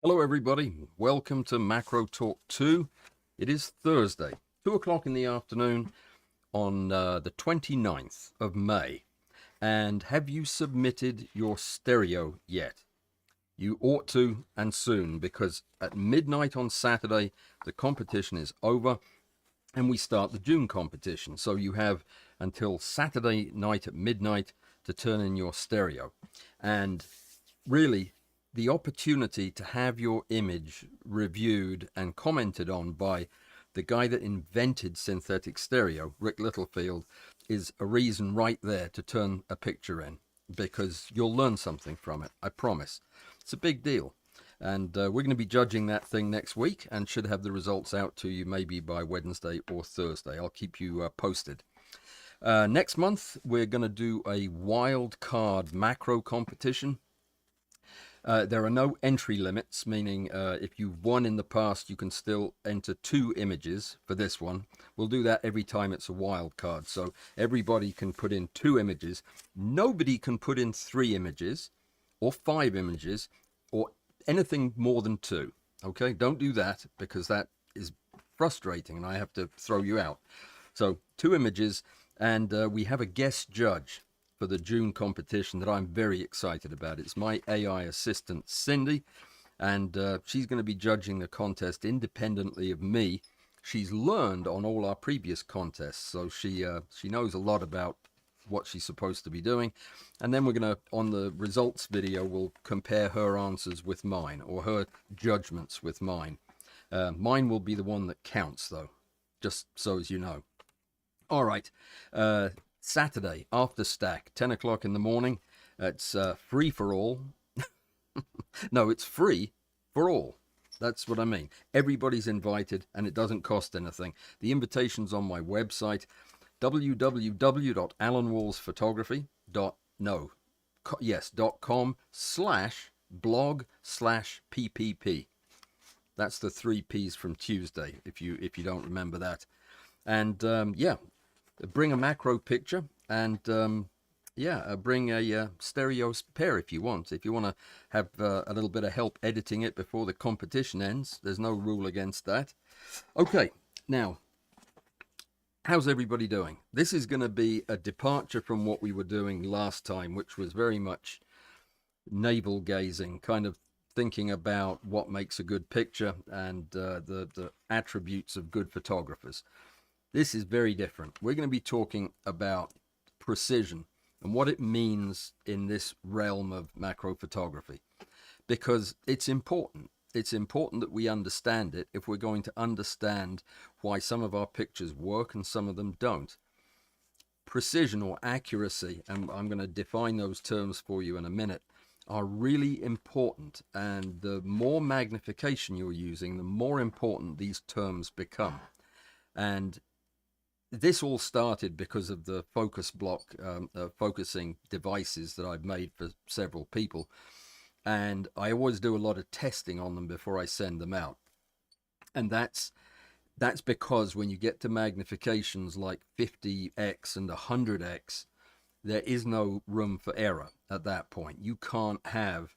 Hello everybody, welcome to Macro Talk 2. It is Thursday, 2 o'clock in the afternoon on the 29th of May. And have you submitted your stereo yet? You ought to, and soon, because at midnight on Saturday, the competition is over and we start the June competition. So you have until Saturday night at midnight to turn in your stereo. And really, the opportunity to have your image reviewed and commented on by the guy that invented synthetic stereo, Rick Littlefield, is a reason right there to turn a picture in, because you'll learn something from it, I promise. It's a big deal. And we're going to be judging that thing next week and should have the results out to you maybe by Wednesday or Thursday. I'll keep you posted. Next month, we're going to do a wild card macro competition. There are no entry limits, meaning if you've won in the past, you can still enter 2 images for this one. We'll do that every time it's a wild card. So everybody can put in 2 images. Nobody can put in 3 images or 5 images or anything more than 2. Okay, don't do that because that is frustrating and I have to throw you out. So 2 images, and we have a guest judge for the June competition that I'm very excited about. It's my AI assistant, Cindy, and she's going to be judging the contest independently of me. She's learned on all our previous contests, so she knows a lot about what she's supposed to be doing. And then we're going to, on the results video, we'll compare her answers with mine, or her judgments with mine. Mine will be the one that counts, though, just so as you know. All right. Saturday after stack, 10 o'clock in the morning. It's free for all. No, it's free for all. That's what I mean. Everybody's invited and it doesn't cost anything. The invitation's on my website, www.alanwallsphotography.com/blog/ppp. That's the 3 P's from Tuesday, if you don't remember that. And yeah, bring a macro picture, and bring a stereo pair if you want. If you want to have a little bit of help editing it before the competition ends, there's no rule against that. Okay, now, how's everybody doing? This is going to be a departure from what we were doing last time, which was very much navel gazing, kind of thinking about what makes a good picture and the attributes of good photographers. This is very different. We're going to be talking about precision and what it means in this realm of macro photography, because it's important. It's important that we understand it if we're going to understand why some of our pictures work and some of them don't. Precision or accuracy, and I'm going to define those terms for you in a minute, are really important. And the more magnification you're using, the more important these terms become. And this all started because of the focus block focusing devices that I've made for several people, and I always do a lot of testing on them before I send them out. And that's because when you get to magnifications like 50x and 100x, there is no room for error at that point. You can't have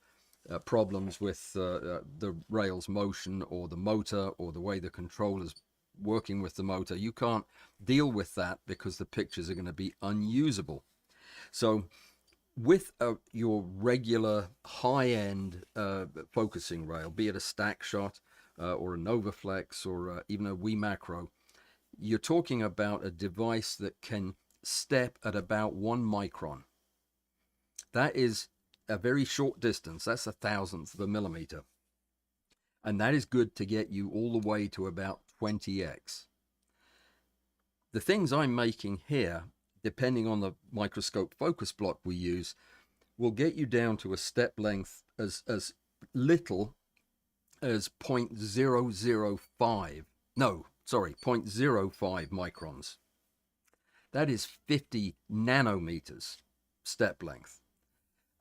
problems with the rail's motion or the motor or the way the controller's working with the motor. You can't deal with that because the pictures are going to be unusable. So with your regular high-end focusing rail, be it a stack shot or a Novaflex or even a WeMacro, you're talking about a device that can step at about 1 micron. That is a very short distance. That's 1/1000th of a millimeter. And that is good to get you all the way to about 20x. The things I'm making here, depending on the microscope focus block we use, will get you down to a step length as little as 0.005. No, sorry, 0.05 microns. That is 50 nanometers step length.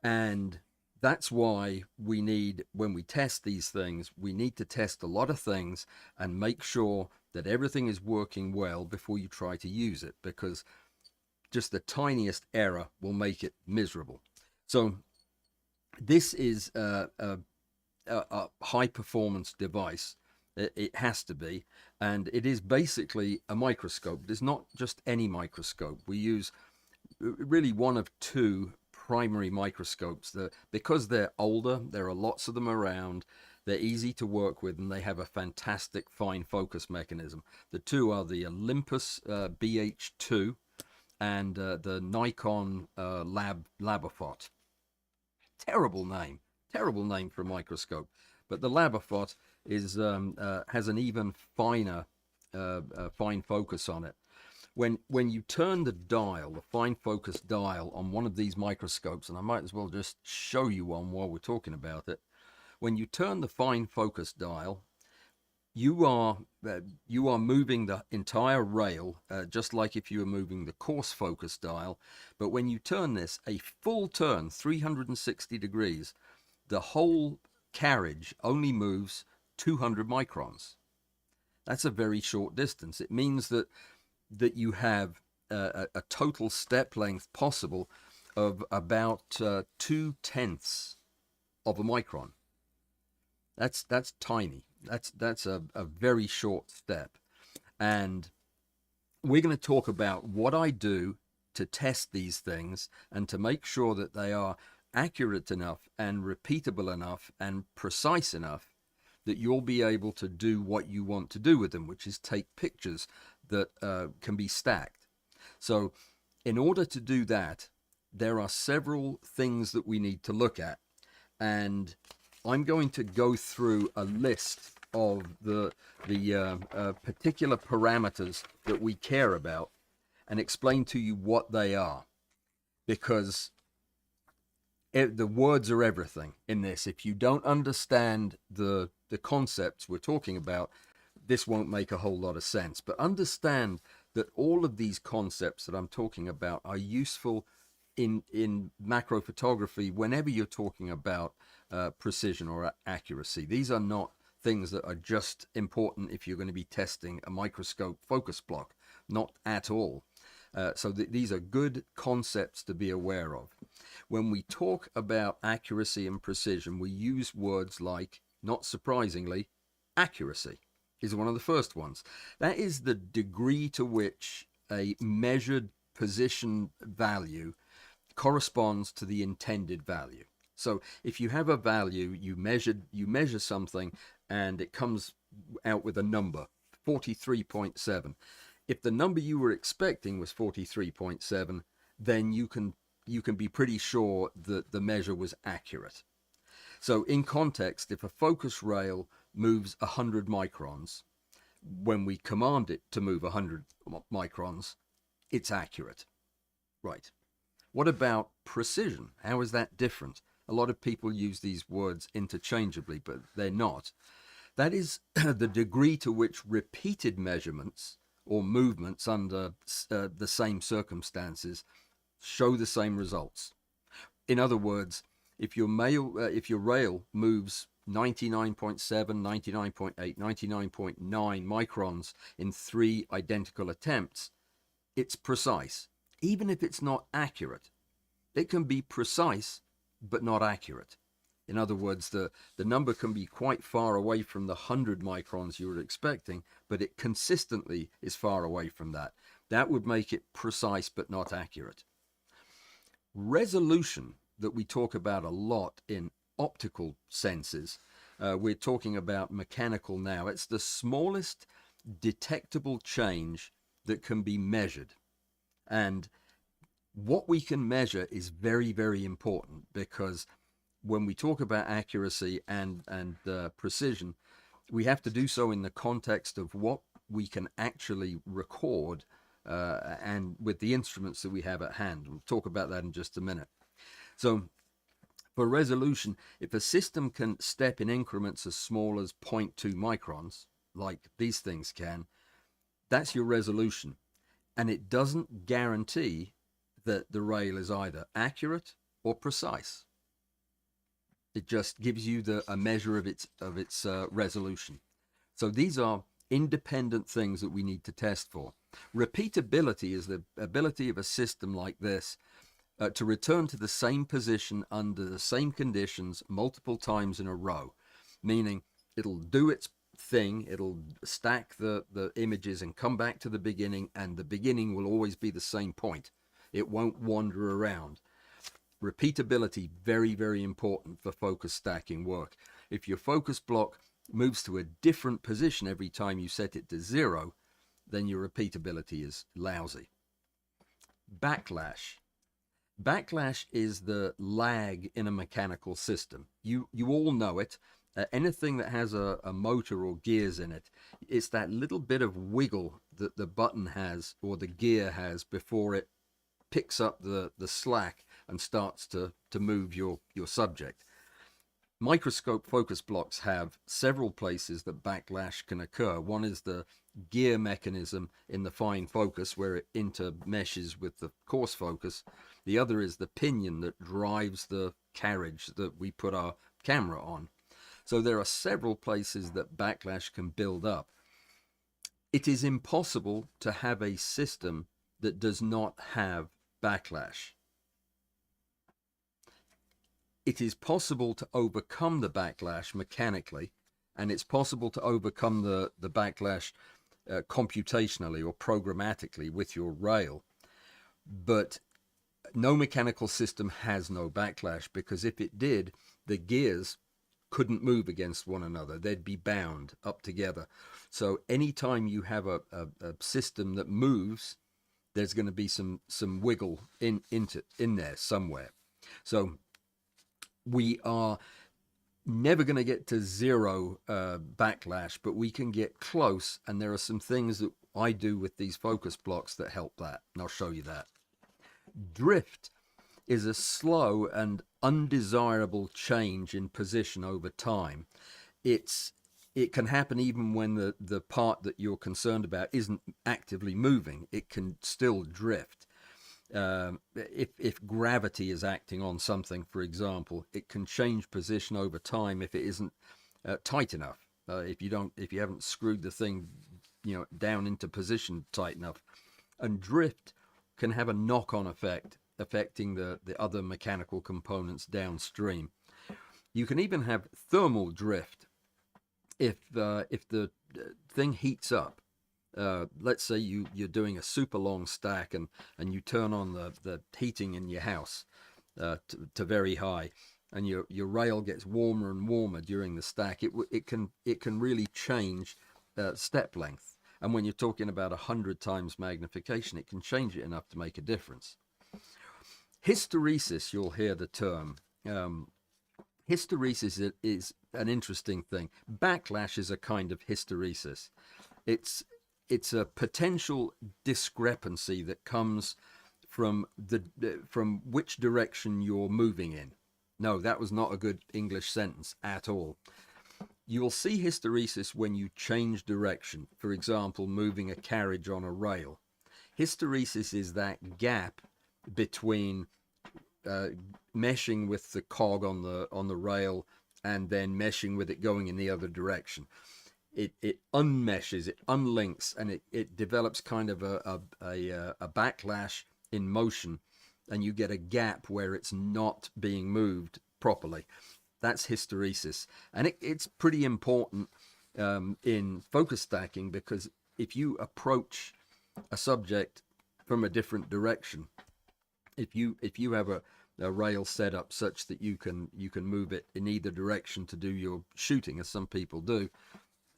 And that's why we need, when we test these things, we need to test a lot of things and make sure that everything is working well before you try to use it, because just the tiniest error will make it miserable. So this is a high performance device. It has to be, and it is basically a microscope. It's not just any microscope. We use really one of two primary microscopes that, because they're older, there are lots of them around, they're easy to work with, and they have a fantastic fine focus mechanism. The two are the Olympus BH2 and the Nikon Labofot. Terrible name for a microscope, but the Labofot is has an even finer fine focus on it. When you turn the dial, the fine focus dial on one of these microscopes, and I might as well just show you one while we're talking about it. When you turn the fine focus dial, you are moving the entire rail, just like if you were moving the coarse focus dial. But when you turn this a full turn, 360 degrees, the whole carriage only moves 200 microns. That's a very short distance. It means that you have a total step length possible of about 2/10 of a micron. That's tiny. That's a very short step. And we're going to talk about what I do to test these things and to make sure that they are accurate enough and repeatable enough and precise enough that you'll be able to do what you want to do with them, which is take pictures that can be stacked. So in order to do that, there are several things that we need to look at. And I'm going to go through a list of the particular parameters that we care about and explain to you what they are, because the words are everything in this. If you don't understand the concepts we're talking about, this won't make a whole lot of sense. But understand that all of these concepts that I'm talking about are useful in macro photography whenever you're talking about precision or accuracy. These are not things that are just important if you're going to be testing a microscope focus block, not at all. So these are good concepts to be aware of. When we talk about accuracy and precision, we use words like, not surprisingly, accuracy is one of the first ones. That is the degree to which a measured position value corresponds to the intended value. So if you have a value, you measure something and it comes out with a number, 43.7. If the number you were expecting was 43.7, then you can be pretty sure that the measure was accurate. So in context, if a focus rail moves 100 microns, when we command it to move 100 microns, it's accurate. Right. What about precision? How is that different? A lot of people use these words interchangeably, but they're not. That is the degree to which repeated measurements or movements under the same circumstances show the same results. In other words, if your rail moves 99.7, 99.8, 99.9 microns in 3 identical attempts, it's precise. Even if it's not accurate, it can be precise but not accurate. In other words, the number can be quite far away from the 100 microns you were expecting, but it consistently is far away from that. That would make it precise but not accurate. Resolution, that we talk about a lot in optical senses, we're talking about mechanical now. It's the smallest detectable change that can be measured. And what we can measure is very, very important, because when we talk about accuracy and precision, we have to do so in the context of what we can actually record and with the instruments that we have at hand. We'll talk about that in just a minute. So for resolution, if a system can step in increments as small as 0.2 microns, like these things can, that's your resolution. And it doesn't guarantee that the rail is either accurate or precise. It just gives you a measure of its resolution. So these are independent things that we need to test for. Repeatability is the ability of a system like this to return to the same position under the same conditions multiple times in a row. meaning it'll do its thing, it'll stack the images and come back to the beginning, and the beginning will always be the same point. It won't wander around. Repeatability, very, very important for focus stacking work. If your focus block moves to a different position every time you set it to 0, then your repeatability is lousy. Backlash. Backlash is the lag in a mechanical system. You all know it. Anything that has a motor or gears in it, it's that little bit of wiggle that the button has or the gear has before it picks up the slack and starts to move your subject. Microscope focus blocks have several places that backlash can occur. One is the gear mechanism in the fine focus where it intermeshes with the coarse focus. The other is the pinion that drives the carriage that we put our camera on. So there are several places that backlash can build up. It is impossible to have a system that does not have backlash. It is possible to overcome the backlash mechanically, and it's possible to overcome the backlash computationally or programmatically with your rail. But no mechanical system has no backlash, because if it did, the gears couldn't move against one another. They'd be bound up together. So anytime you have a system that moves, there's going to be some wiggle in there somewhere. So we are never going to get to 0 backlash, but we can get close, and there are some things that I do with these focus blocks that help that, and I'll show you that. Drift is a slow and undesirable change in position over time. It can happen even when the part that you're concerned about isn't actively moving. It can still drift. If gravity is acting on something, for example, it can change position over time if it isn't tight enough. If you haven't screwed the thing, down into position tight enough, and drift can have a knock-on effect, affecting the other mechanical components downstream. You can even have thermal drift if the thing heats up. Let's say you're doing a super long stack and you turn on the heating in your house to very high, and your rail gets warmer and warmer during the stack. It can really change step length, and when you're talking about 100 times magnification, it can change it enough to make a difference. Hysteresis, you'll hear the term. Hysteresis is an interesting thing. Backlash is a kind of hysteresis. It's a potential discrepancy that comes from which direction you're moving in. No, that was not a good English sentence at all. You will see hysteresis when you change direction. For example, moving a carriage on a rail. Hysteresis is that gap between meshing with the cog on the rail and then meshing with it going in the other direction. It unmeshes, it unlinks, and it develops kind of a backlash in motion, and you get a gap where it's not being moved properly. That's hysteresis, and it's pretty important in focus stacking, because if you approach a subject from a different direction, if you have a rail set up such that you can move it in either direction to do your shooting, as some people do,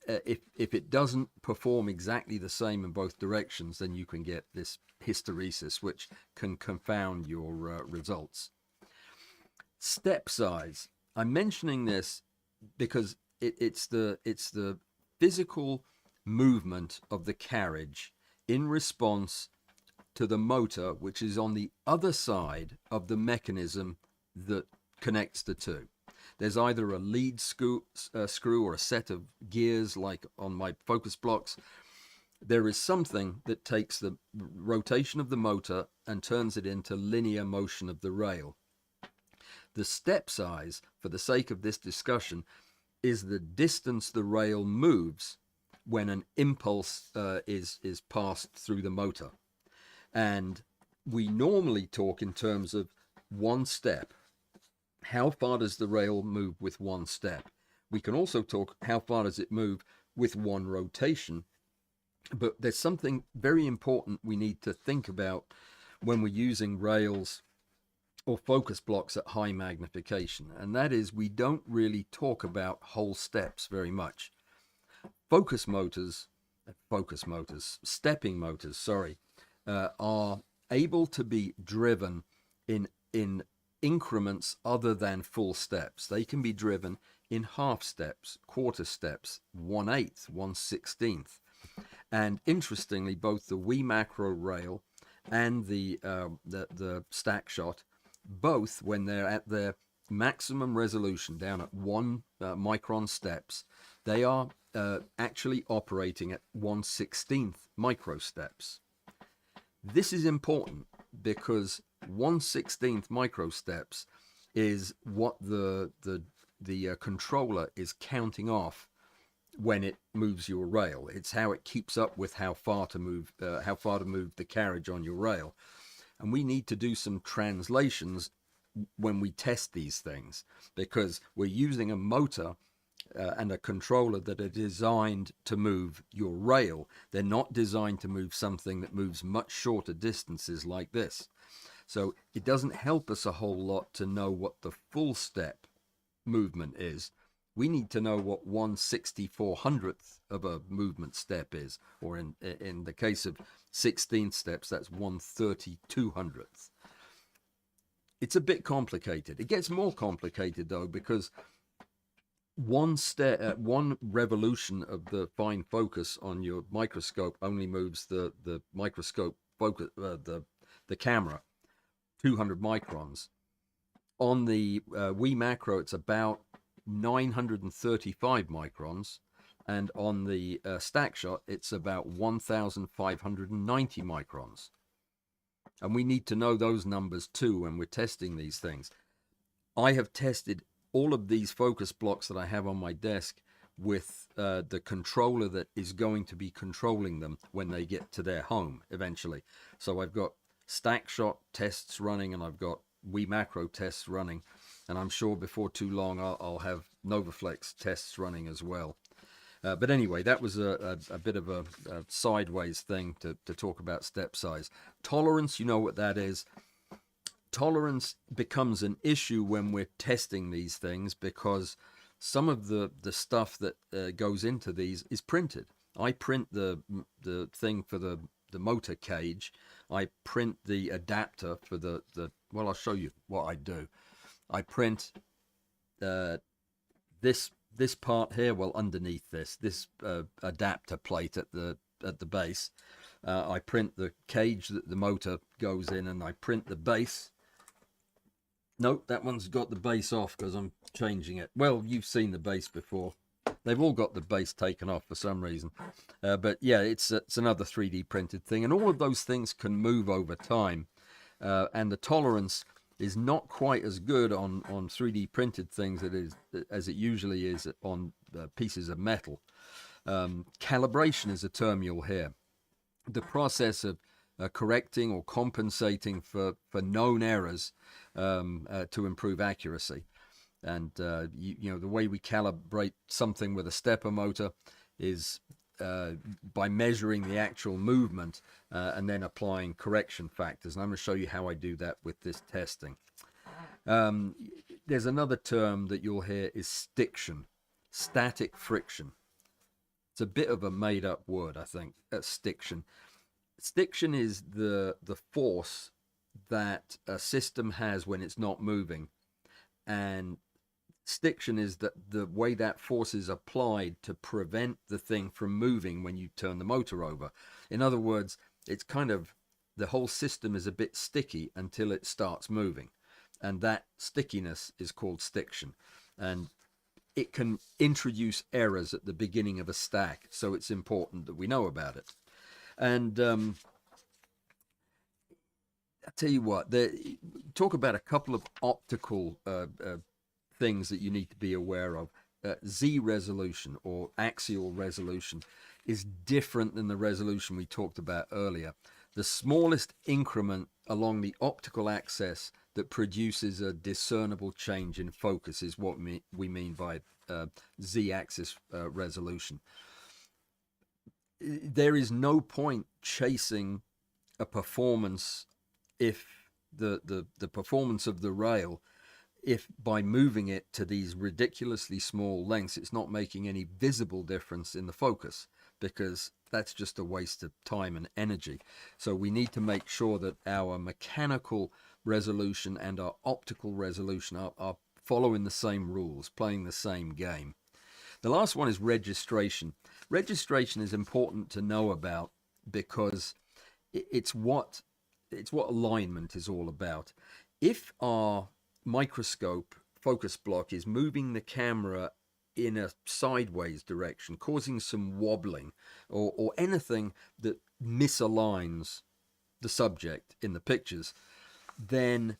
if it doesn't perform exactly the same in both directions, then you can get this hysteresis, which can confound your results. Step size. I'm mentioning this because it's the physical movement of the carriage in response to the motor, which is on the other side of the mechanism that connects the two. There's either a lead screw or a set of gears, like on my focus blocks. There is something that takes the rotation of the motor and turns it into linear motion of the rail. The step size, for the sake of this discussion, is the distance the rail moves when an impulse is passed through the motor. And we normally talk in terms of one step. How far does the rail move with one step? We can also talk how far does it move with one rotation. But there's something very important we need to think about when we're using rails or focus blocks at high magnification, and that is we don't really talk about whole steps very much. Focus motors, stepping motors, sorry, are able to be driven in increments other than full steps. They can be driven in half steps, quarter steps, 1/8, 1/16. And interestingly, both the Wii Macro rail and the Stack Shot, both when they're at their maximum resolution down at 1 micron steps, they are actually operating at 1/16 micro steps. This is important because 1/16 micro steps is what the controller is counting off when it moves your rail. It's how it keeps up with how far to move the carriage on your rail. And we need to do some translations when we test these things, because we're using a motor and a controller that are designed to move your rail. They're not designed to move something that moves much shorter distances like this. So it doesn't help us a whole lot to know what the full step movement is. We need to know what 1/6400th of a movement step is, or in the case of 16 steps, that's 1/3200th. It's a bit complicated. It gets more complicated though, because one revolution of the fine focus on your microscope only moves the microscope focus, the camera 200 microns. On the Wii Macro, it's about 935 microns, and on the Stack Shot, it's about 1590 microns. And we need to know those numbers too when we're testing these things. I have tested all of these focus blocks that I have on my desk with the controller that is going to be controlling them when they get to their home eventually. So I've got Stack Shot tests running, and I've got Wii Macro tests running, and I'm sure before too long I'll have NovaFlex tests running as well. But anyway, that was a bit of a sideways thing to talk about step size. Tolerance, you know what that is. Tolerance becomes an issue when we're testing these things, because some of the stuff that goes into these is printed. I print the thing for the motor cage. I print the adapter for the well, I'll show you what I do. I print this part here, well, underneath this adapter plate at the base. I print the cage that the motor goes in, and I print the base. Nope, that one's got the base off because I'm changing it. Well, you've seen the base before. They've all got the base taken off for some reason. But yeah, it's another 3D printed thing, and all of those things can move over time. And the tolerance is not quite as good on 3D printed things as it usually is on pieces of metal. Calibration is a term you'll hear. The process of correcting or compensating for known errors to improve accuracy. And you know, the way we calibrate something with a stepper motor is by measuring the actual movement and then applying correction factors. And I'm going to show you how I do that with this testing. There's another term that you'll hear is stiction, static friction. It's a bit of a made-up word, I think, stiction. Stiction is the force that a system has when it's not moving, and stiction is the way that force is applied to prevent the thing from moving when you turn the motor over. In other words, it's kind of, the whole system is a bit sticky until it starts moving, and that stickiness is called stiction, and it can introduce errors at the beginning of a stack, so it's important that we know about it. And I'll tell you what, talk about a couple of optical things that you need to be aware of. Z resolution, or axial resolution, is different than the resolution we talked about earlier. The smallest increment along the optical axis that produces a discernible change in focus is what we mean by z-axis resolution. There is no point chasing a performance if the performance of the rail, if by moving it to these ridiculously small lengths, it's not making any visible difference in the focus, because that's just a waste of time and energy. So we need to make sure that our mechanical resolution and our optical resolution are following the same rules, playing the same game. The last one is registration. Registration is important to know about because it's what alignment is all about. If our microscope focus block is moving the camera in a sideways direction, causing some wobbling or anything that misaligns the subject in the pictures, then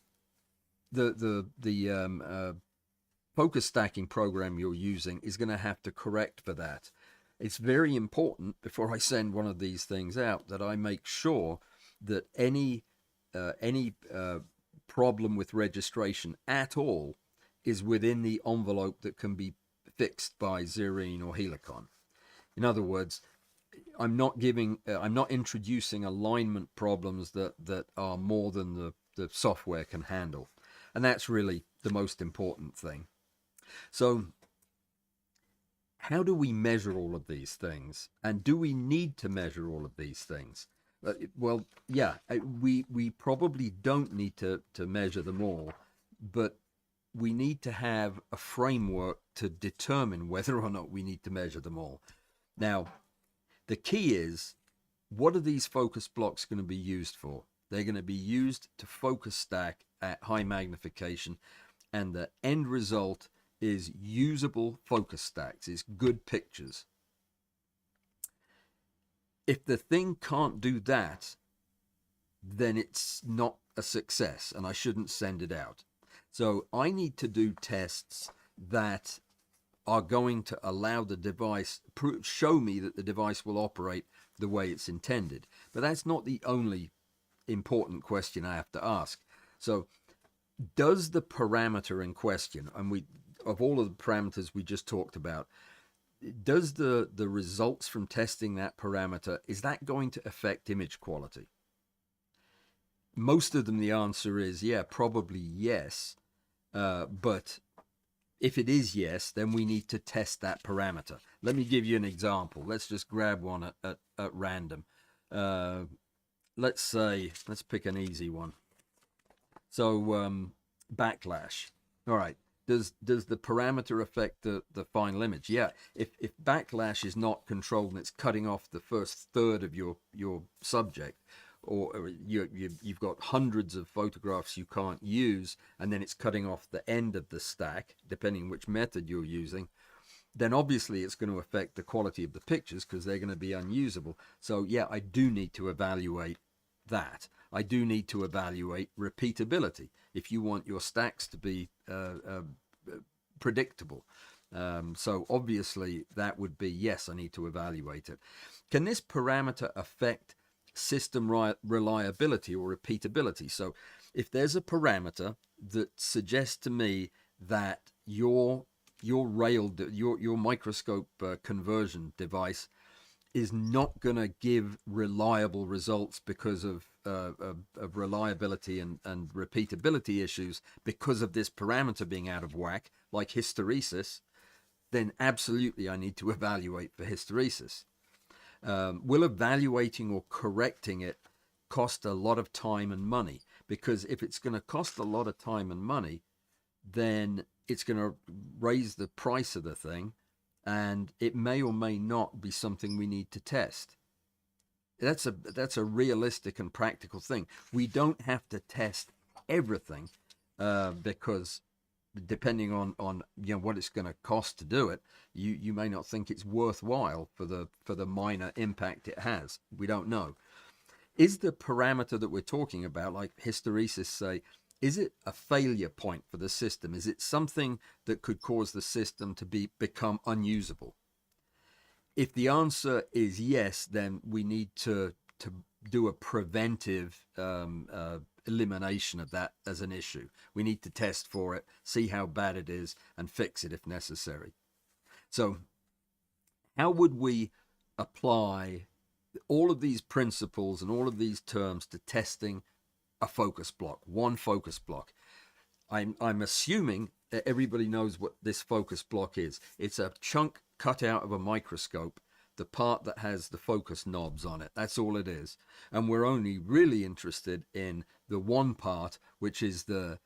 the focus stacking program you're using is going to have to correct for that. It's very important, before I send one of these things out, that I make sure that any problem with registration at all is within the envelope that can be fixed by Zerine or Helicon. In other words, I'm not introducing alignment problems that are more than the software can handle. And that's really the most important thing. So how do we measure all of these things? And do we need to measure all of these things? Well, yeah, we probably don't need to measure them all, but we need to have a framework to determine whether or not we need to measure them all. Now, the key is, what are these focus blocks going to be used for? They're going to be used to focus stack at high magnification, and the end result is usable focus stacks, is good pictures. If the thing can't do that, then it's not a success, and I shouldn't send it out. So I need to do tests that are going to allow the device, show me that the device will operate the way it's intended. But that's not the only important question I have to ask. So does the parameter in question, and of all of the parameters we just talked about, does the results from testing that parameter, is that going to affect image quality? Most of them, the answer is, yeah, probably yes. But if it is yes, then we need to test that parameter. Let me give you an example. Let's just grab one at random. Let's pick an easy one. So backlash. All right. Does the parameter affect the final image? Yeah. If backlash is not controlled and it's cutting off the first third of your subject, or you've got hundreds of photographs you can't use, and then it's cutting off the end of the stack, depending on which method you're using, then obviously it's going to affect the quality of the pictures because they're going to be unusable. So yeah, I do need to evaluate that. I do need to evaluate repeatability if you want your stacks to be predictable. So obviously that would be, yes, I need to evaluate it. Can this parameter affect system reliability or repeatability? So if there's a parameter that suggests to me that your microscope conversion device is not going to give reliable results because of reliability and repeatability issues because of this parameter being out of whack, like hysteresis, then absolutely I need to evaluate for hysteresis. Will evaluating or correcting it cost a lot of time and money? Because if it's going to cost a lot of time and money, then it's going to raise the price of the thing, and it may or may not be something we need to test. That's a realistic and practical thing. We don't have to test everything because depending on what it's going to cost to do it, you may not think it's worthwhile for the minor impact it has. We don't know. Is the parameter that we're talking about, like hysteresis, say, is it a failure point for the system? Is it something that could cause the system to become unusable? If the answer is yes, then we need to do a preventive elimination of that as an issue. We need to test for it, see how bad it is, and fix it if necessary. So how would we apply all of these principles and all of these terms to testing a focus block, one focus block? I'm assuming that everybody knows what this focus block is. It's a chunk cut out of a microscope, the part that has the focus knobs on it. That's all it is. And we're only really interested in the one part, which is the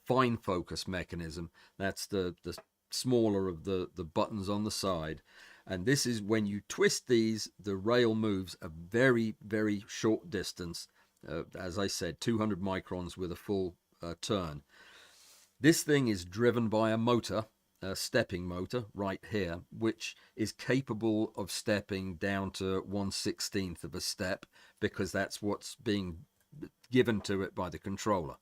fine focus mechanism. That's the smaller of the buttons on the side. And this is when you twist these, the rail moves a very, very short distance. As I said, 200 microns with a full turn. This thing is driven by a motor, a stepping motor right here, which is capable of stepping down to 1/16 of a step, because that's what's being given to it by the controller.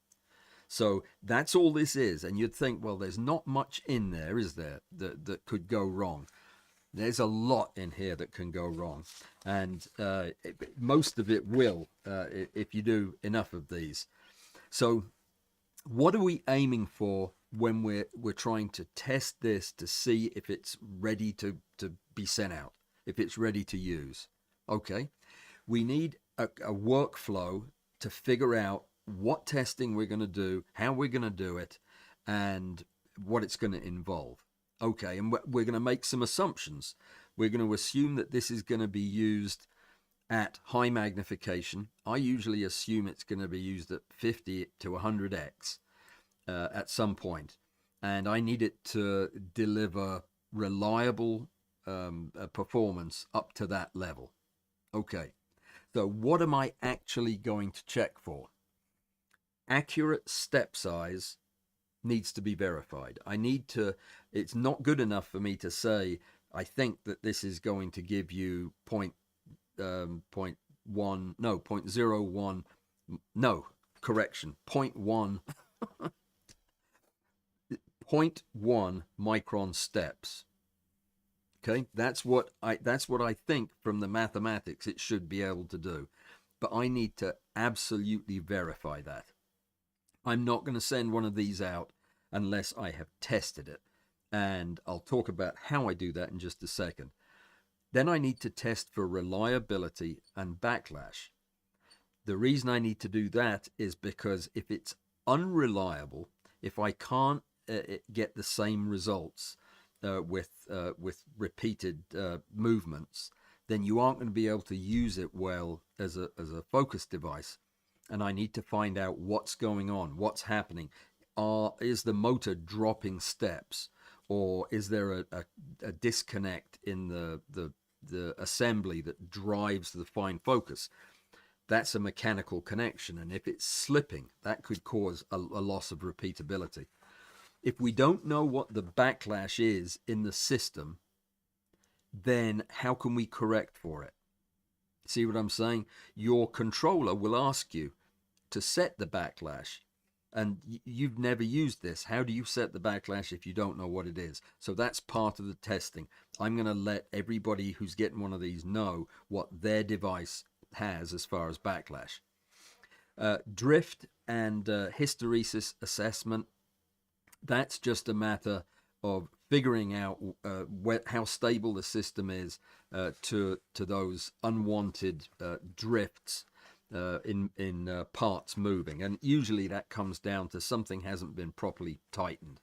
So that's all this is. And you'd think, well, there's not much in there, is there, that could go wrong? There's a lot in here that can go wrong, and most of it will if you do enough of these. So what are we aiming for when we're trying to test this to see if it's ready to be sent out, if it's ready to use? Okay, we need a workflow to figure out what testing we're going to do, how we're going to do it, and what it's going to involve. Okay, and we're going to make some assumptions. We're going to assume that this is going to be used at high magnification. I usually assume it's going to be used at 50 to 100x at some point. And I need it to deliver reliable performance up to that level. Okay, so what am I actually going to check for? Accurate step size needs to be verified. I need to, it's not good enough for me to say, I think that this is going to give you 0.01, no, correction, 0.1, 0.1 micron steps. Okay, that's what I think from the mathematics it should be able to do. But I need to absolutely verify that. I'm not going to send one of these out unless I have tested it. And I'll talk about how I do that in just a second. Then I need to test for reliability and backlash. The reason I need to do that is because if it's unreliable, if I can't get the same results with repeated movements, then you aren't going to be able to use it well as a focus device. And I need to find out what's going on, what's happening. Is the motor dropping steps, or is there a disconnect in the assembly that drives the fine focus? That's a mechanical connection, and if it's slipping, that could cause a loss of repeatability. If we don't know what the backlash is in the system, then how can we correct for it? See what I'm saying? Your controller will ask you to set the backlash, and you've never used this. How do you set the backlash if you don't know what it is? So that's part of the testing. I'm going to let everybody who's getting one of these know what their device has as far as backlash. Drift and hysteresis assessment, that's just a matter of figuring out how stable the system is to those unwanted drifts in parts moving, and usually that comes down to something hasn't been properly tightened.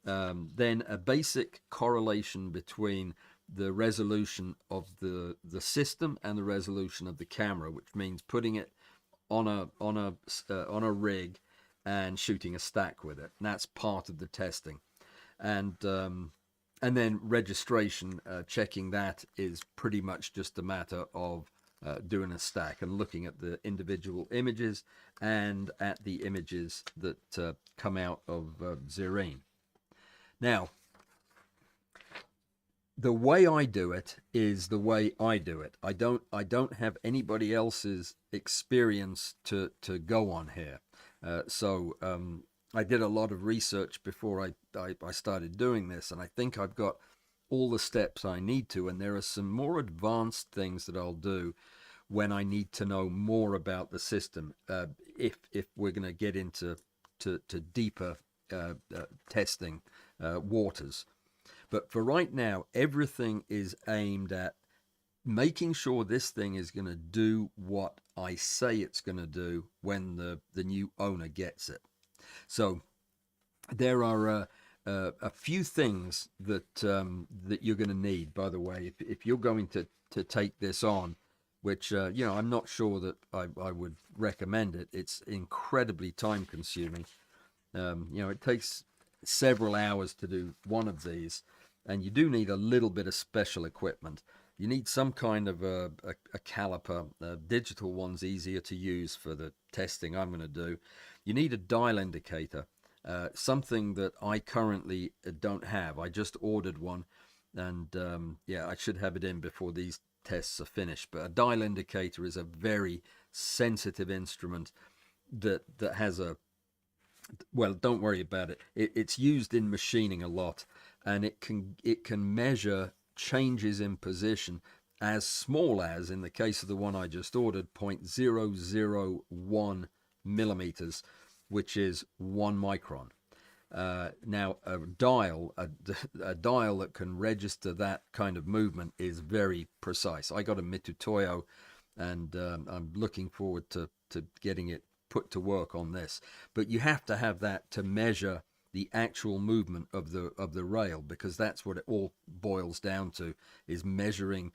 Then a basic correlation between the resolution of the system and the resolution of the camera, which means putting it on a rig and shooting a stack with it. And that's part of the testing. And then registration, checking that is pretty much just a matter of doing a stack and looking at the individual images and at the images that come out of Zerine. Now, the way I do it is the way I do it. I don't have anybody else's experience to go on here. So I did a lot of research before I started doing this, and I think I've got all the steps I need to, and there are some more advanced things that I'll do when I need to know more about the system, if we're going to get into to deeper testing waters. But for right now, everything is aimed at making sure this thing is going to do what I say it's going to do when the new owner gets it. So there are a few things that that you're going to need. By the way, if you're going to take this on, which you know, I'm not sure that I would recommend it. It's incredibly time consuming. You know, it takes several hours to do one of these, and you do need a little bit of special equipment. You need some kind of a caliper. Digital one's easier to use for the testing I'm going to do. You need a dial indicator, something that I currently don't have. I just ordered one, and yeah, I should have it in before these tests are finished. But a dial indicator is a very sensitive instrument that has a, well, don't worry about it. It's used in machining a lot, and it can measure changes in position as small as, in the case of the one I just ordered, 0.001 millimeters, which is 1 micron. Now, a dial that can register that kind of movement is very precise. I got a Mitutoyo, and I'm looking forward to getting it put to work on this. But you have to have that to measure the actual movement of the rail, because that's what it all boils down to, is measuring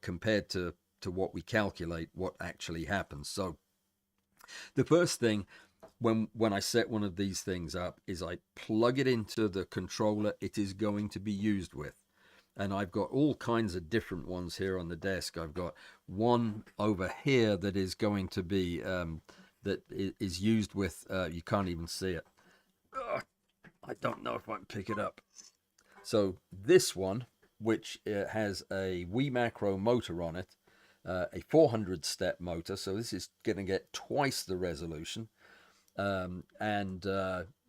compared to what we calculate what actually happens. So the first thing when I set one of these things up is I plug it into the controller it is going to be used with. And I've got all kinds of different ones here on the desk. I've got one over here that is going to be that is used with, you can't even see it. Ugh, I don't know if I can pick it up. So this one, which has a WeMacro motor on it, a 400 step motor, so this is going to get twice the resolution. Yeah,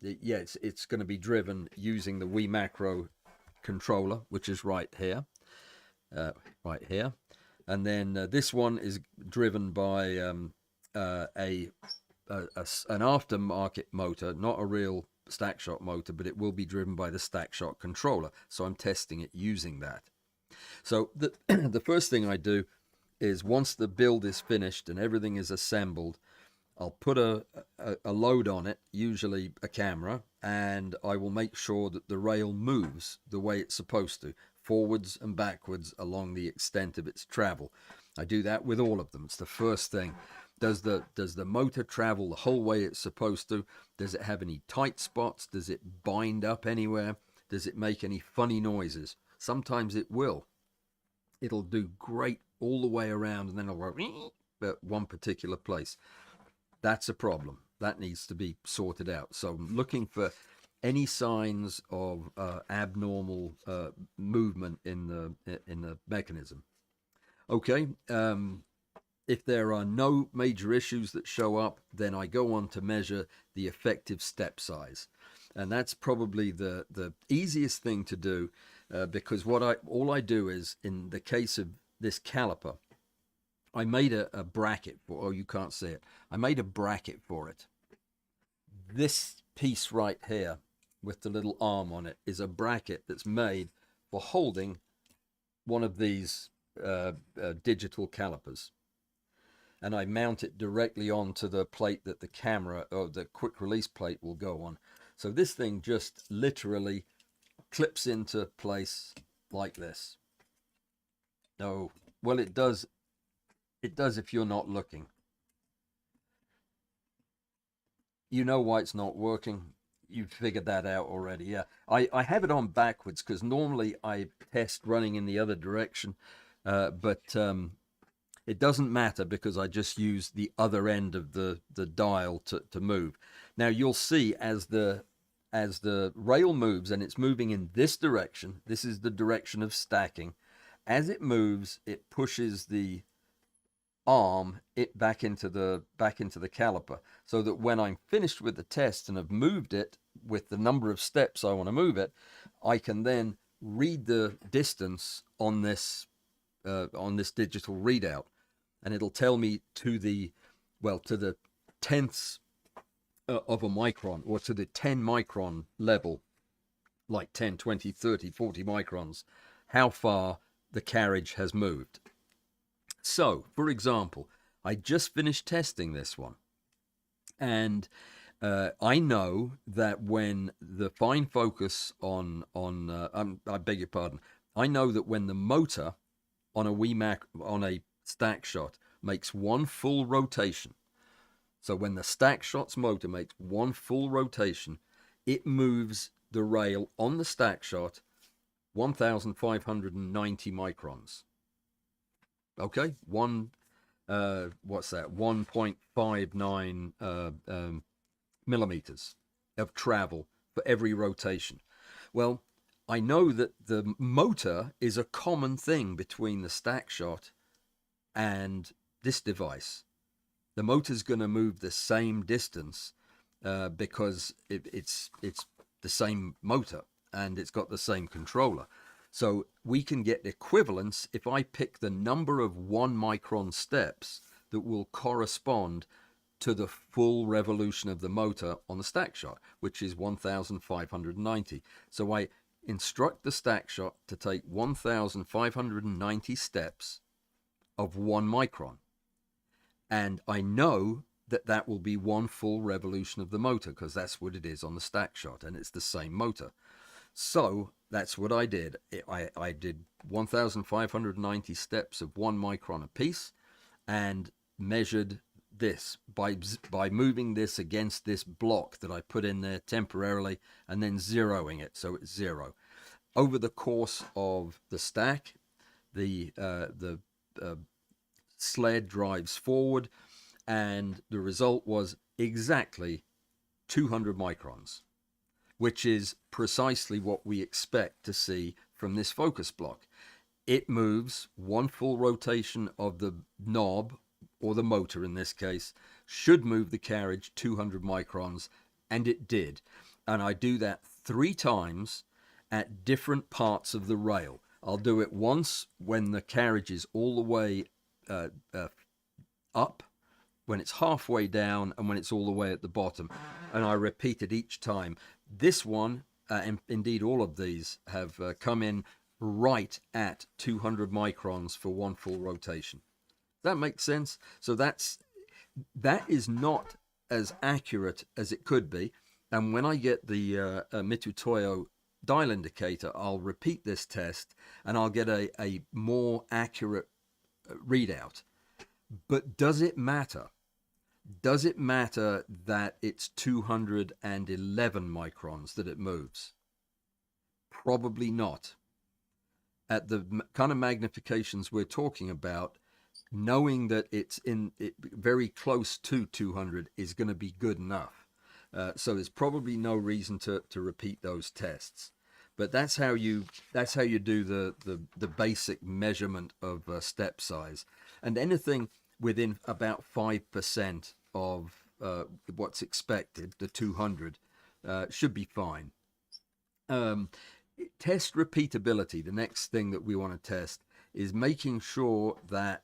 it's going to be driven using the WeMacro controller, which is right here, and then this one is driven by an aftermarket motor, not a real StackShot motor, but it will be driven by the StackShot controller. So I'm testing it using that. So the the first thing I do is, once the build is finished and everything is assembled, I'll put a load on it, usually a camera, and I will make sure that the rail moves the way it's supposed to, forwards and backwards along the extent of its travel. I do that with all of them. It's the first thing. Does the motor travel the whole way it's supposed to? Does it have any tight spots? Does it bind up anywhere? Does it make any funny noises? Sometimes it will. It'll do great all the way around, and then it'll go at one particular place. That's a problem. That needs to be sorted out. So I'm looking for any signs of abnormal movement in the mechanism. Okay. If there are no major issues that show up, then I go on to measure the effective step size. And that's probably the easiest thing to do, because all I do is, in the case of this caliper, I made a bracket for, oh, you can't see it. I made a bracket for it. This piece right here with the little arm on it is a bracket that's made for holding one of these digital calipers. And I mount it directly onto the plate that the camera, or the quick release plate, will go on. So this thing just literally clips into place like this. Oh, well, it does if you're not looking. You know why it's not working. You've figured that out already. Yeah, I have it on backwards because normally I test running in the other direction, but it doesn't matter because I just use the other end of the dial to move. Now you'll see as the rail moves, and it's moving in this direction. This is the direction of stacking. As it moves, it pushes the arm back into the caliper, so that when I'm finished with the test and have moved it with the number of steps I want to move it, I can then read the distance on this digital readout. and it'll tell me to the, well, to the tenths of a micron, or to the 10 micron level, like 10, 20, 30, 40 microns, how far the carriage has moved. So, for example, I just finished testing this one, and I know that when the fine focus I beg your pardon, I know that when the motor on a stack shot makes one full rotation, so when the stack shot's motor makes one full rotation, it moves the rail on the stack shot 1,590 microns. Okay, what's that? 1.59 millimeters of travel for every rotation. Well, I know that the motor is a common thing between the stack shot and this device. The motor's going to move the same distance because it's the same motor and it's got the same controller. So we can get equivalence if I pick the number of 1 micron steps that will correspond to the full revolution of the motor on the stack shot, which is 1,590. So I instruct the stack shot to take 1,590 steps of 1 micron. And I know that that will be one full revolution of the motor, because that's what it is on the stack shot, and it's the same motor. So that's what I did. I did 1,590 steps of 1 micron apiece, and measured this by moving this against this block that I put in there temporarily, and then zeroing it so it's 0. Over the course of the stack, the sled drives forward, and the result was exactly 200 microns, which is precisely what we expect to see from this focus block. It moves one full rotation of the knob, or the motor in this case, should move the carriage 200 microns, and it did. And I do that 3 times at different parts of the rail. I'll do it once when the carriage is all the way up, when it's halfway down, and when it's all the way at the bottom, and I repeat it each time. This one, and indeed all of these, have come in right at 200 microns for one full rotation. That makes sense. So that is not as accurate as it could be, and when I get the Mitutoyo dial indicator, I'll repeat this test and I'll get a more accurate readout. But does it matter? Does it matter that it's 211 microns that it moves? Probably not. At the kind of magnifications we're talking about, knowing that it's very close to 200 is going to be good enough. So there's probably no reason to repeat those tests. But that's how you do the basic measurement of step size, and anything within about 5% of what's expected, the 200, should be fine. Test repeatability. The next thing that we want to test is making sure that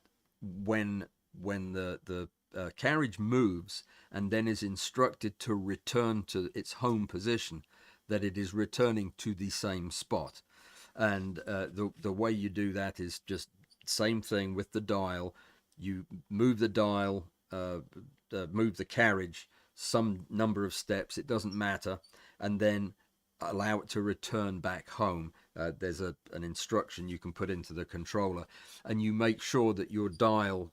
when the carriage moves and then is instructed to return to its home position, that it is returning to the same spot. And the way you do that is just same thing with the dial. You move the dial, move the carriage some number of steps, it doesn't matter, and then allow it to return back home. There's an instruction you can put into the controller, and you make sure that your dial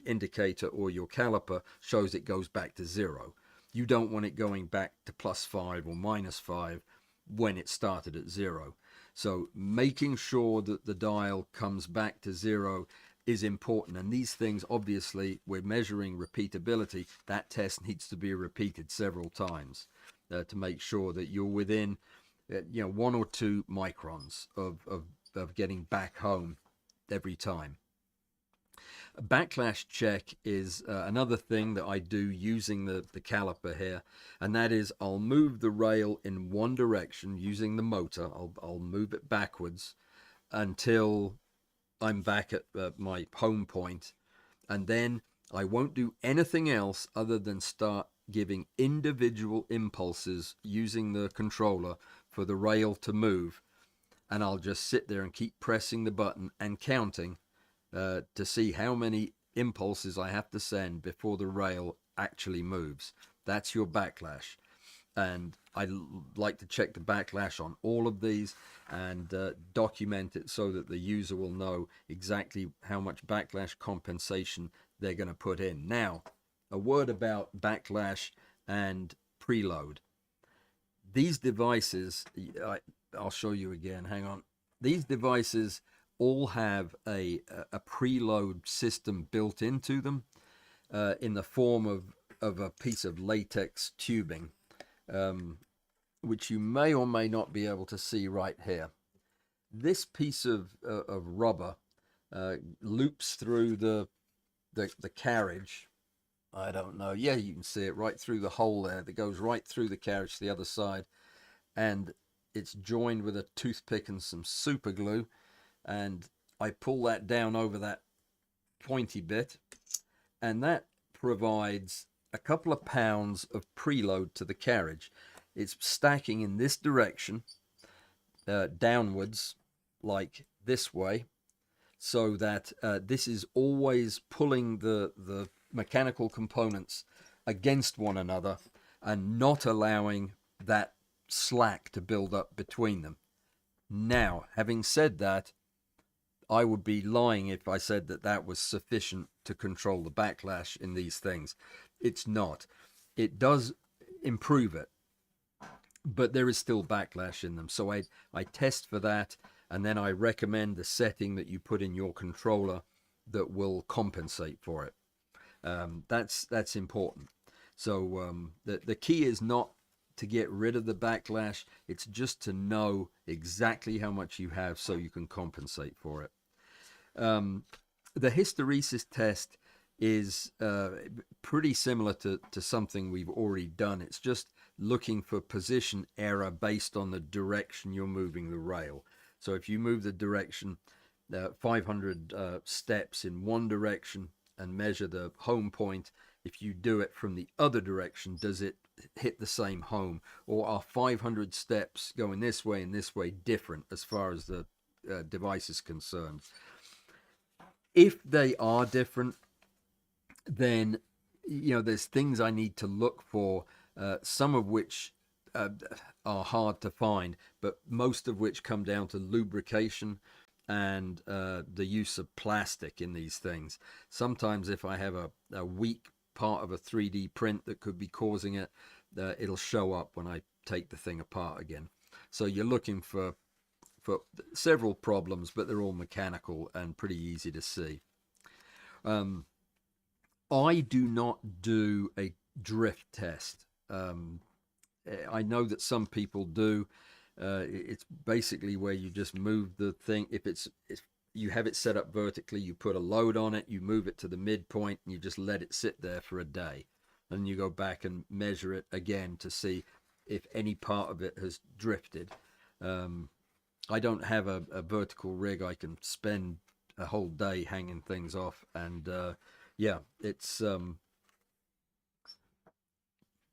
indicator or your caliper shows it goes back to 0. You don't want it going back to +5 or -5 when it started at 0. So making sure that the dial comes back to 0 is important. And these things, obviously, we're measuring repeatability. That test needs to be repeated several times to make sure that you're within 1 or 2 microns of getting back home every time. A backlash check is another thing that I do using the caliper here, and that is I'll move the rail in one direction using the motor. I'll move it backwards until I'm back at my home point, And then I won't do anything else other than start giving individual impulses using the controller for the rail to move. And I'll just sit there and keep pressing the button and counting to see how many impulses I have to send before the rail actually moves. That's your backlash. And I like to check the backlash on all of these and document it so that the user will know exactly how much backlash compensation they're going to put in. Now, a word about backlash and preload. These devices, I'll show you again, hang on. These devices all have a preload system built into them in the form of a piece of latex tubing, which you may or may not be able to see right here. This piece of rubber loops through the carriage. I don't know. Yeah, you can see it right through the hole there that goes right through the carriage to the other side. And it's joined with a toothpick and some super glue. And I pull that down over that pointy bit. And that provides a couple of pounds of preload to the carriage. It's stacking in this direction, downwards, like this way, so that this is always pulling the mechanical components against one another and not allowing that slack to build up between them. Now, having said that, I would be lying if I said that that was sufficient to control the backlash in these things. It's not. It does improve it, but there is still backlash in them. So I test for that, and then I recommend the setting that you put in your controller that will compensate for it. That's important. So the key is not to get rid of the backlash. It's just to know exactly how much you have so you can compensate for it. The hysteresis test is pretty similar to something we've already done. It's just looking for position error based on the direction you're moving the rail. So if you move the direction 500 steps in one direction and measure the home point, if you do it from the other direction, does it hit the same home? Or are 500 steps going this way and this way different as far as the device is concerned? If they are different, then there's things I need to look for, some of which are hard to find, but most of which come down to lubrication and the use of plastic in these things. Sometimes if I have a weak part of a 3D print that could be causing it, it'll show up when I take the thing apart again. So you're looking for several problems, but they're all mechanical and pretty easy to see. I do not do a drift test. I know that some people do. It's basically where you just move the thing. If you have it set up vertically, you put a load on it, you move it to the midpoint, and you just let it sit there for a day. And you go back and measure it again to see if any part of it has drifted. I don't have a vertical rig. I can spend a whole day hanging things off, and yeah, it's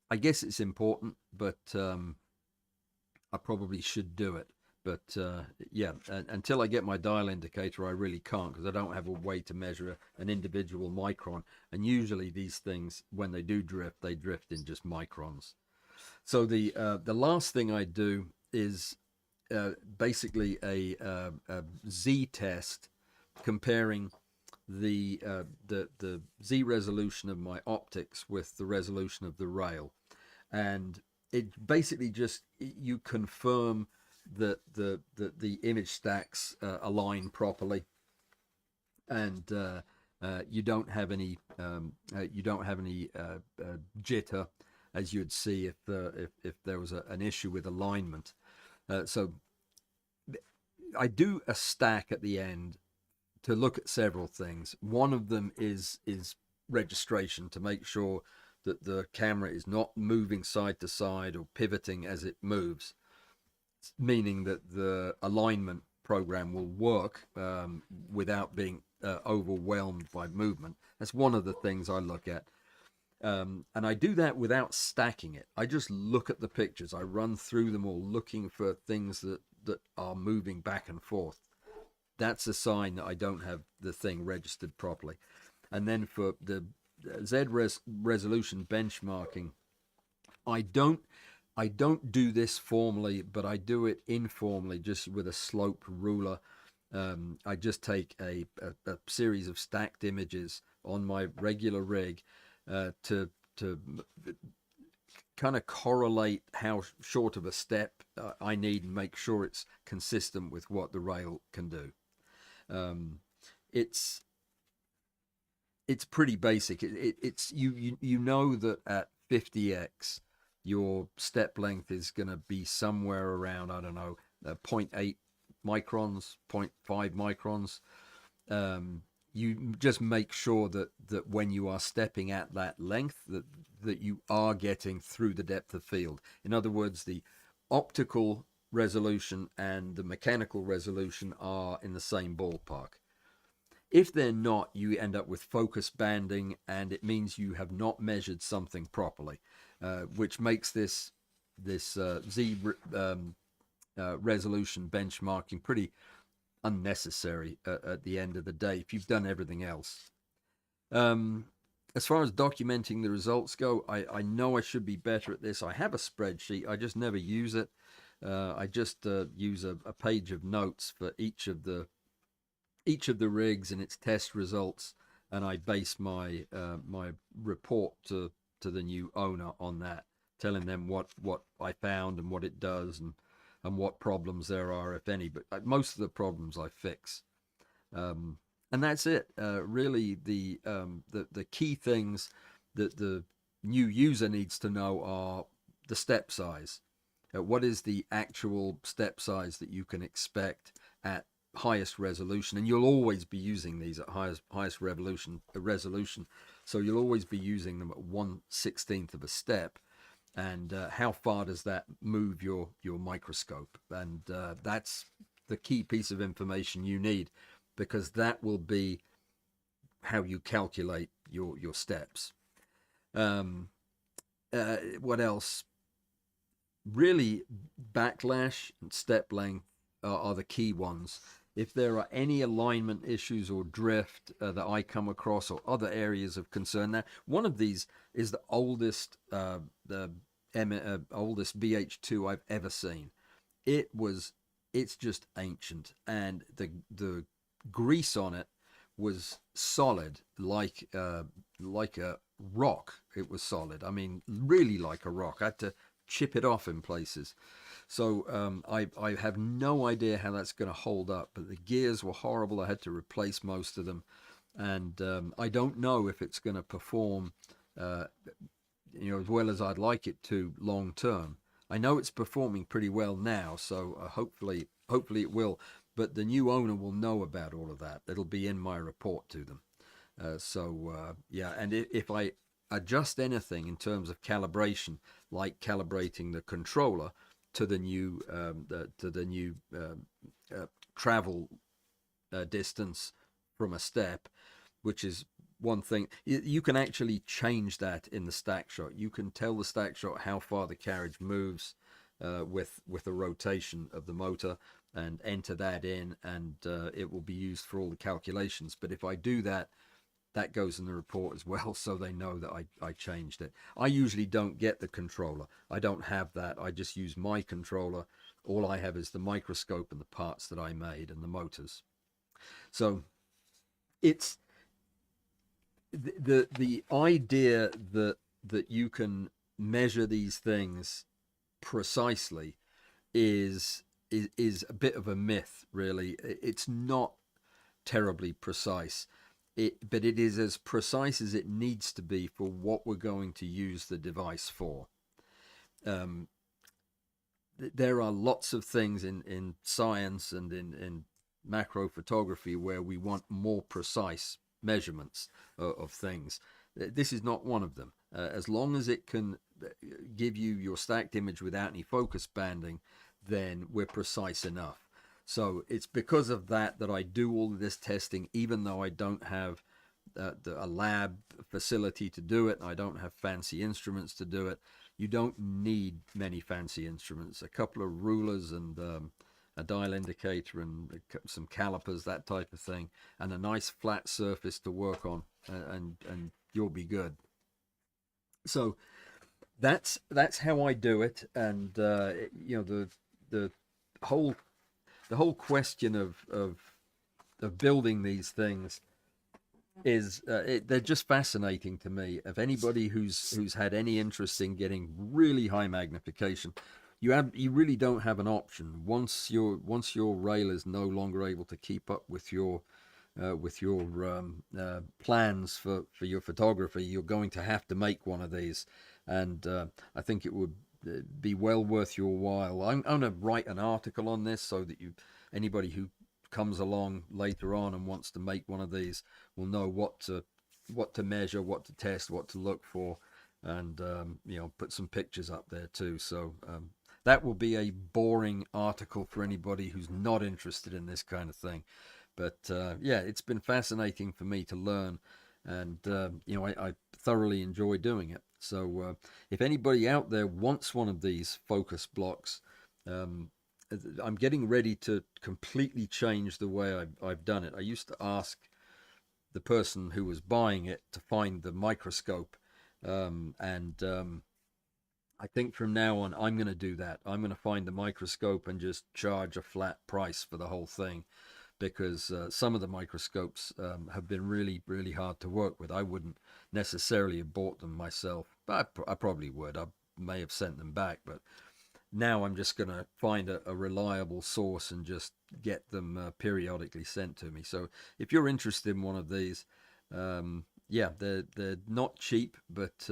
I guess it's important, but I probably should do it. But yeah, until I get my dial indicator, I really can't, because I don't have a way to measure an individual micron. And usually these things, when they do drift, they drift in just microns. So the last thing I do is basically a Z test, comparing the Z resolution of my optics with the resolution of the rail. And it basically just, you confirm that the image stacks align properly, and you don't have any jitter, as you'd see if there was an issue with alignment. So I do a stack at the end to look at several things. One of them is registration, to make sure that the camera is not moving side to side or pivoting as it moves, meaning that the alignment program will work without being overwhelmed by movement. That's one of the things I look at. And I do that without stacking it. I just look at the pictures. I run through them all looking for things that are moving back and forth. That's a sign that I don't have the thing registered properly. And then for the resolution benchmarking, I don't do this formally, but I do it informally, just with a slope ruler. I just take a series of stacked images on my regular rig to kind of correlate how short of a step I need and make sure it's consistent with what the rail can do. It's pretty basic. It's you know that at 50x your step length is going to be somewhere around, I don't know, 0.8 microns, 0.5 microns. You just make sure that when you are stepping at that length, that you are getting through the depth of field. In other words, the optical resolution and the mechanical resolution are in the same ballpark. If they're not, you end up with focus banding, and it means you have not measured something properly, which makes this Z resolution benchmarking pretty unnecessary at the end of the day if you've done everything else. As far as documenting the results go, I know I should be better at this. I have a spreadsheet, I just never use it. I just use a page of notes for each of the rigs and its test results, and I base my my report to the new owner on that, telling them what I found and what it does and what problems there are, if any. But most of the problems I fix, and that's it. Really, the key things that the new user needs to know are the step size. What is the actual step size that you can expect at highest resolution? And you'll always be using these at highest resolution, so you'll always be using them at 1/16 of a step. And how far does that move your microscope? And that's the key piece of information you need, because that will be how you calculate your steps. What else? Really, backlash and step length are the key ones. If there are any alignment issues or drift that I come across, or other areas of concern, now one of these is the oldest oldest BH2 I've ever seen. It's just ancient, and the grease on it was solid, like a rock. It was solid. I mean, really like a rock. I had to chip it off in places. So I have no idea how that's going to hold up, but the gears were horrible. I had to replace most of them, and I don't know if it's going to perform as well as I'd like it to long term. I know it's performing pretty well now, so hopefully it will. But the new owner will know about all of that. It'll be in my report to them. Yeah, and if I adjust anything in terms of calibration, like calibrating the controller to the new travel distance from a step, which is one thing, you can actually change that in the stack shot. You can tell the stack shot how far the carriage moves with the rotation of the motor, and enter that in, and it will be used for all the calculations. But if I do that, that goes in the report as well, so they know that I changed it. I usually don't get the controller. I don't have that. I just use my controller. All I have is the microscope and the parts that I made and the motors. So it's the idea that you can measure these things precisely is a bit of a myth, really. It's not terribly precise. But it is as precise as it needs to be for what we're going to use the device for. There are lots of things in science and in macro photography where we want more precise measurements of things. This is not one of them. As long as it can give you your stacked image without any focus banding, then we're precise enough. So it's because of that that I do all of this testing, even though I don't have a lab facility to do it. I don't have fancy instruments to do it. You don't need many fancy instruments. A couple of rulers and a dial indicator and some calipers, that type of thing, and a nice flat surface to work on, and you'll be good. So that's how I do it. And you know, the whole question of building these things is they're just fascinating to me. If anybody who's had any interest in getting really high magnification, you really don't have an option. Once your rail is no longer able to keep up with your plans for your photography, you're going to have to make one of these. And I think it would be well worth your while. I'm going to write an article on this so that anybody who comes along later on and wants to make one of these will know what to measure, what to test, what to look for, and you know, put some pictures up there too. So that will be a boring article for anybody who's not interested in this kind of thing. But yeah, it's been fascinating for me to learn, and you know, I thoroughly enjoy doing it. So if anybody out there wants one of these focus blocks, I'm getting ready to completely change the way I've done it. I used to ask the person who was buying it to find the microscope, and I think from now on I'm going to do that. I'm going to find the microscope and just charge a flat price for the whole thing, because some of the microscopes have been really, really hard to work with. I wouldn't necessarily have bought them myself, but I probably would. I may have sent them back, but now I'm just going to find a reliable source and just get them periodically sent to me. So if you're interested in one of these, yeah, they're not cheap, but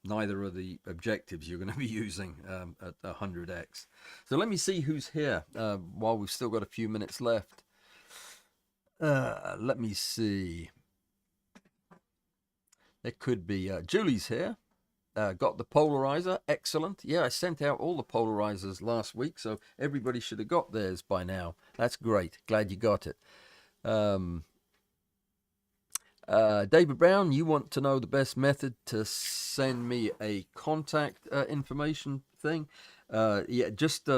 neither are the objectives you're going to be using at 100x. So let me see who's here while we've still got a few minutes left. Let me see. It could be Julie's here. Got the polarizer. Excellent. Yeah, I sent out all the polarizers last week, so everybody should have got theirs by now. That's great. Glad you got it. David Brown, you want to know the best method to send me a contact information thing? Yeah, just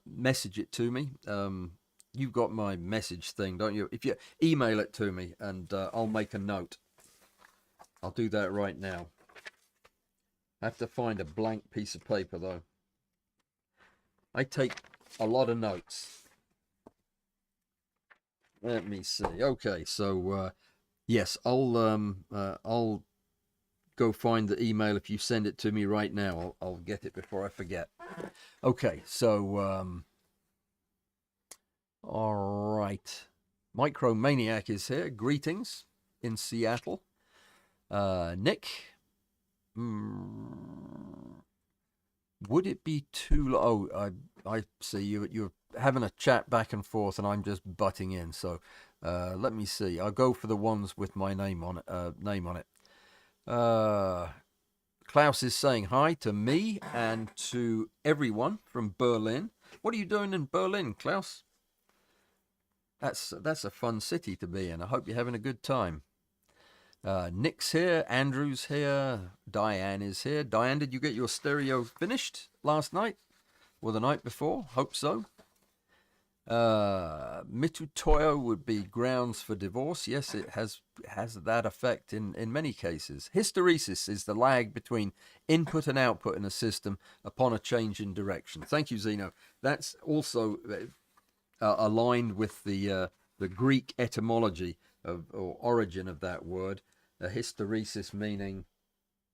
message it to me. You've got my message thing, don't you? If you email it to me, and I'll make a note. I'll do that right now. I have to find a blank piece of paper, though. I take a lot of notes. Let me see. Okay, so yes, I'll go find the email. If you send it to me right now, I'll get it before I forget. Okay, so all right. Micromaniac is here. Greetings in Seattle. Nick, would it be too low? Oh, I see you're having a chat back and forth, and I'm just butting in. So let me see. I'll go for the ones with my name on it. Klaus is saying hi to me and to everyone from Berlin. What are you doing in Berlin, Klaus? That's a fun city to be in. I hope you're having a good time. Nick's here, Andrew's here, Diane is here. Diane, did you get your stereo finished last night or the night before? Hope so. Mitutoyo would be grounds for divorce. Yes, it has that effect in many cases. Hysteresis is the lag between input and output in a system upon a change in direction. Thank you, Zeno. That's also aligned with the Greek etymology or origin of that word. A hysteresis meaning,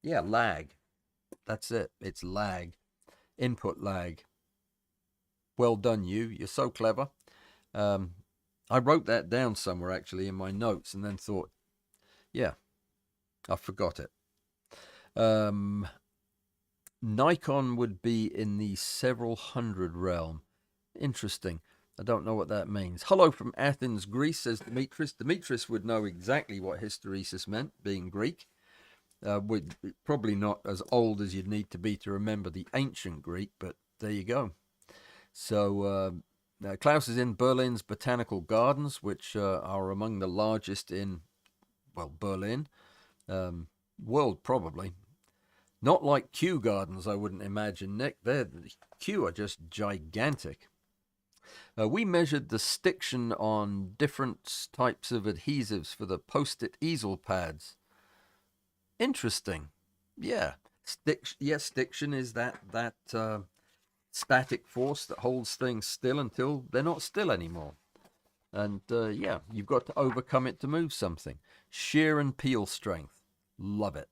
yeah, lag. That's it. It's lag. Input lag. Well done, you. You're so clever. I wrote that down somewhere, actually, in my notes, and then thought, yeah, I forgot it. Nikon would be in the several hundred realm. Interesting. I don't know what that means. Hello from Athens, Greece, says Demetrius. Demetrius would know exactly what hysteresis meant, being Greek. Probably not as old as you'd need to be to remember the ancient Greek, but there you go. So, Klaus is in Berlin's botanical gardens, which are among the largest in, well, Berlin, world probably. Not like Kew Gardens, I wouldn't imagine, Nick. Kew are just gigantic. We measured the stiction on different types of adhesives for the post-it easel pads. Interesting. Yeah. Stiction is that static force that holds things still until they're not still anymore. And yeah, you've got to overcome it to move something. Shear and peel strength. Love it.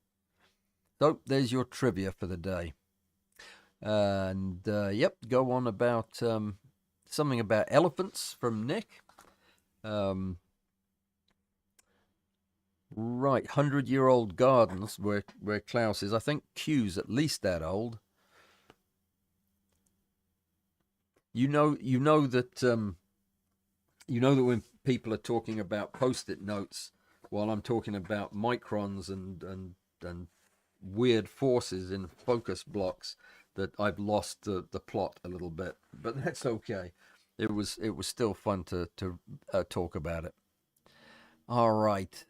So there's your trivia for the day. And yep, go on about something about elephants from Nick. Right, 100-year-old gardens where Klaus is. I think Kew's at least that old. You know that when people are talking about post-it notes, while I'm talking about microns and weird forces in focus blocks, that I've lost the plot a little bit, but that's okay. It was still fun to talk about it. All right.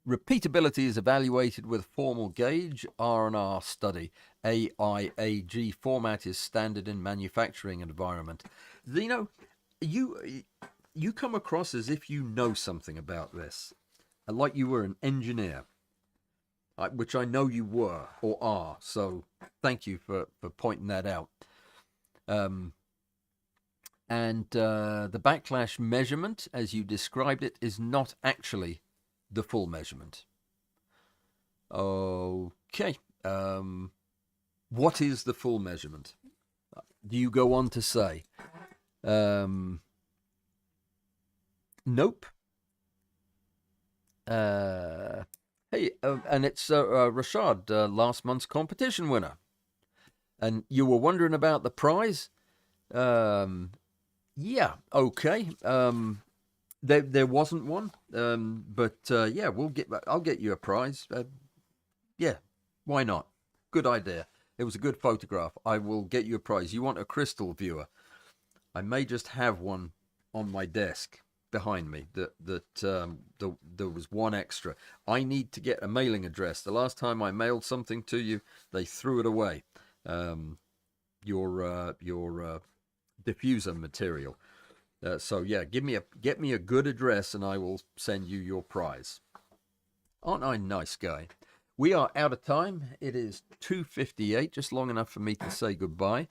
Repeatability is evaluated with formal gauge R&R study. AIAG format is standard in manufacturing environment. You come across as if you know something about this, like you were an engineer, which I know you were or are. So thank you for pointing that out. And the backlash measurement, as you described it, is not actually the full measurement. Okay. What is the full measurement? Do you go on to say? Nope. Hey, and it's Rashad, last month's competition winner. And you were wondering about the prize? Yeah, okay. There wasn't one, but yeah, I'll get you a prize. Yeah, why not? Good idea. It was a good photograph. I will get you a prize. You want a crystal viewer? I may just have one on my desk behind me. There was one extra. I need to get a mailing address. The last time I mailed something to you, they threw it away. Your diffuser material. So yeah, get me a good address and I will send you your prize. Aren't I a nice guy? We are out of time. It is 2:58, just long enough for me to say goodbye.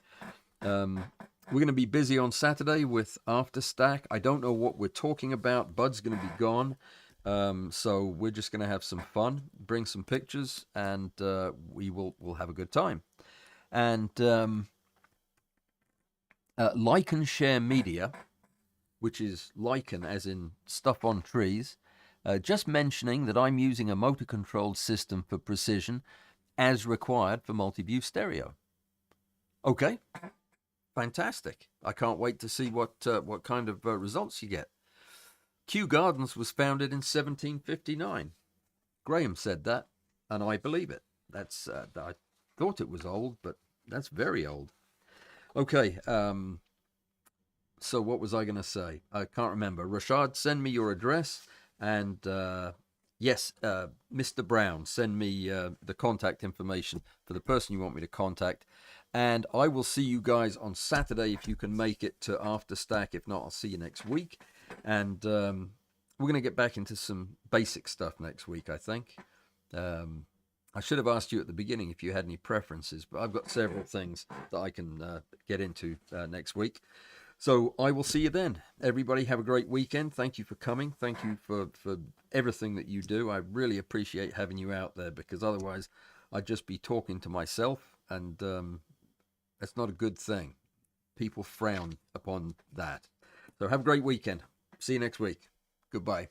We're going to be busy on Saturday with Afterstack. I don't know what we're talking about. Bud's going to be gone. So we're just going to have some fun, bring some pictures, and we'll have a good time. And Like and Share Media, which is lichen as in stuff on trees, just mentioning that I'm using a motor-controlled system for precision as required for multi-view stereo. Okay, fantastic. I can't wait to see what kind of results you get. Kew Gardens was founded in 1759. Graham said that, and I believe it. That's I thought it was old, but that's very old. Okay, so what was I going to say? I can't remember. Rashad, send me your address. And yes, Mr. Brown, send me the contact information for the person you want me to contact. And I will see you guys on Saturday if you can make it to Afterstack. If not, I'll see you next week. And we're going to get back into some basic stuff next week, I think. I should have asked you at the beginning if you had any preferences, but I've got several things that I can get into next week. So I will see you then. Everybody have a great weekend. Thank you for coming. Thank you for everything that you do. I really appreciate having you out there, because otherwise I'd just be talking to myself, and that's not a good thing. People frown upon that. So have a great weekend. See you next week. Goodbye.